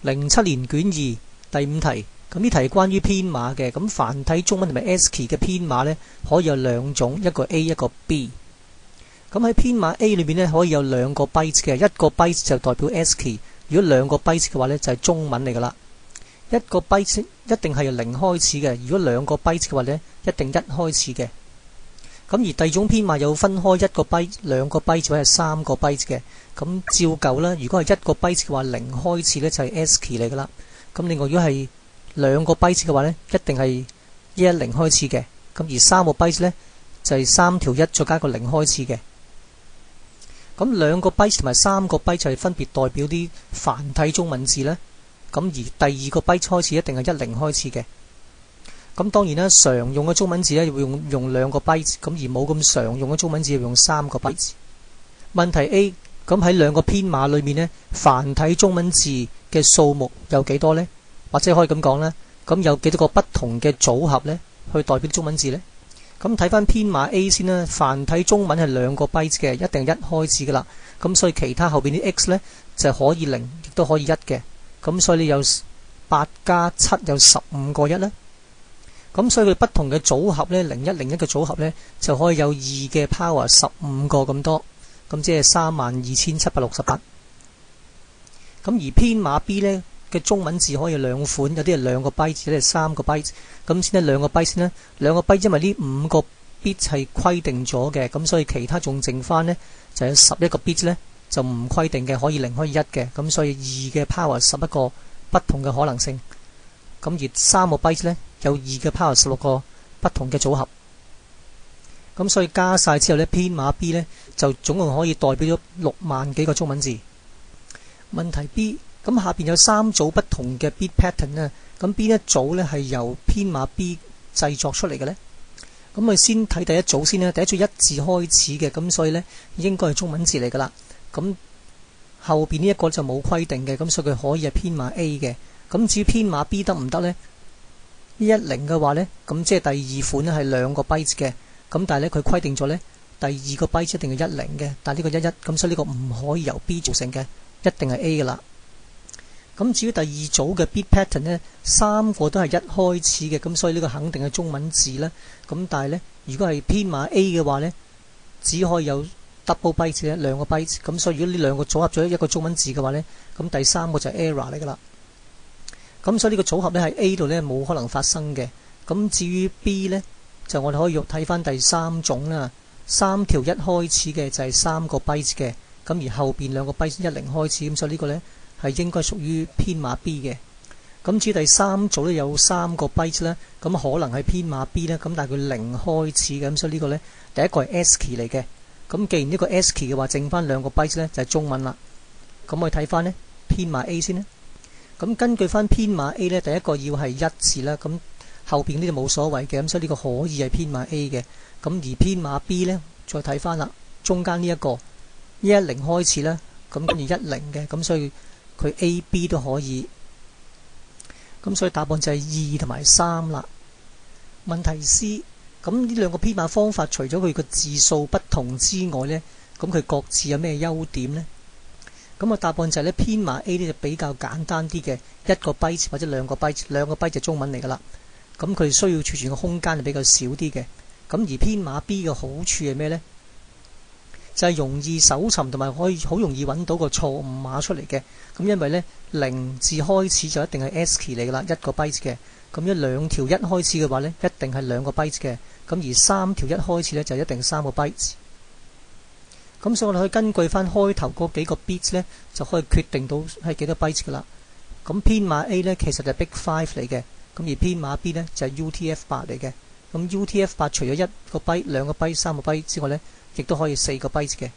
07年卷2第5題。咁呢題係關於編碼嘅。咁繁體中文同埋 ASCII 嘅編碼呢，可以有兩種，一個 A 一個 B。咁喺編碼 A 裏面呢，可以有兩個 byte 嘅，一個 byte 就代表 ASCII。如果兩個 byte 嘅話呢，就係中文嚟噶啦。一個 byte 一定係由0開始嘅，如果兩個 byte 嘅話呢，一定1開始嘅。咁而第二種編碼有分開一個 byte、兩個 byte 或者係3個 byte 嘅。咁照舊啦，如果係一個 byte 嘅話，0開始呢就係 ASCII 嚟噶啦。咁另外如果係兩個 byte 嘅話呢，一定係110開始嘅。咁而3個 byte 呢，就係3條1再加個0開始嘅。咁兩個 byte 同埋3個 byte 就係分別代表啲繁體中文字啦。咁而第二個 byte 開始一定係10開始嘅。咁當然啦，常用嘅中文字咧會用兩個 byte， 咁而冇咁常用嘅中文字要用3個 byte。問題 A， 咁喺兩個編碼裏面呢，繁體中文字嘅數目有幾多呢？或者可以咁講啦，咁有幾多個不同嘅組合呢？去代表中文字呢？咁睇翻編碼 A 先啦，繁體中文係兩個 byte 嘅，一定1開始噶啦。咁所以其他後邊啲 X 呢，就可以0，亦都可以1嘅。咁所以你有8加7有15個1啦。咁所以佢不同嘅組合呢，0101嘅組合呢，就可以有2嘅 power 15個咁多。咁即係32,768。咁而編碼 B 呢嘅中文字可以有兩款，有啲係2個 byte，有啲係3個 byte。咁先呢2個 byte先啦，2個 byte 因為呢5個 bit 係規定咗嘅，咁所以其他仲剩翻呢，就有11個 bit 呢，就唔規定嘅，可以0可以1嘅。咁所以2嘅 power 11個不同嘅可能性。咁而3個 byte 呢，有2嘅 power 16個不同嘅組合。咁所以加晒之後呢，編碼 B 呢，就總共可以代表咗6萬幾個中文字。問題 B， 咁下邊有3組不同嘅 bit pattern 呢，咁邊一組呢係由編碼 B 製作出嚟嘅呢？咁我先睇第一組先啦。第一組1字開始嘅，咁所以呢應該係中文字嚟噶啦。咁後邊呢一個就冇規定嘅，咁所以佢可以係編碼 A 嘅。咁至於編碼 B 得唔得呢？110嘅話呢，咁即係第二款呢係2個 byte 嘅。咁但係呢，佢規定咗呢，第二個 byte 一定係10嘅，但係呢個11，咁所以呢個唔可以由 B 組成嘅，一定係 A 噶啦。咁至於第二組嘅 bit pattern 呢，3個都係1開始嘅，咁所以呢個肯定係中文字啦。咁但係呢，如果係編碼 A 嘅話呢，只可以有 double byte 嘅2個 byte， 咁所以如果呢兩個組合咗一個中文字嘅話呢，咁第三個就係 error 嚟噶啦。咁所以呢個組合呢喺 A 度呢冇可能發生嘅。咁至於 B 呢，就我哋可以睇翻第三種啦，3條1開始嘅就係3個 byte 嘅，咁而後邊2個 byte 10開始，咁所以呢個呢係應該屬於編碼 B 嘅。咁至於第三組呢有3個 byte 呢，咁可能係編碼 B 呢，咁但係佢0開始嘅，咁所以呢個呢第一個係 ASCII 嚟嘅。咁既然呢個 ASCII 嘅話，剩翻2個 byte 呢就係中文啦。咁我哋睇翻呢編碼 A 先呢。咁根據翻編碼 A 呢，第一個要係1字啦，咁後邊呢就冇所謂嘅，咁所以呢個可以係編碼 A 嘅。咁而編碼 B 呢，再睇翻啦，中間呢一個110開始啦，咁跟住10嘅，咁所以佢 A、B 都可以。咁所以答案就係2同埋3啦。問題 C， 咁呢兩個編碼方法除咗佢個字數不同之外呢，咁佢各自有咩優點呢？咁個答案就係呢，編碼 A 呢就比較簡單啲嘅，1個 byte 或者2個 byte，2個 byte 就中文嚟噶啦。咁佢需要儲存嘅空間就比較少啲嘅。咁而編碼 B 嘅好處係咩呢？就係容易搜尋同埋可以好容易揾到個錯誤碼出嚟嘅。咁因為呢0字開始就一定係 ASCII 嚟噶啦，1個 byte 嘅。咁一2條1開始嘅話呢，一定係2個 byte 嘅。咁而3條1開始呢，就一定3個 byte。咁所以我哋可以根據翻開頭嗰幾個 bit 呢，就可以決定到係幾多 byte 噶啦。咁編碼 A 呢，其實就係 Big 5嚟嘅。咁而編碼 B 呢，就係 UTF-8嚟嘅。咁 UTF-8除咗1個 byte、2個 byte、3個 byte 之外呢，亦都可以4個 byte 嘅。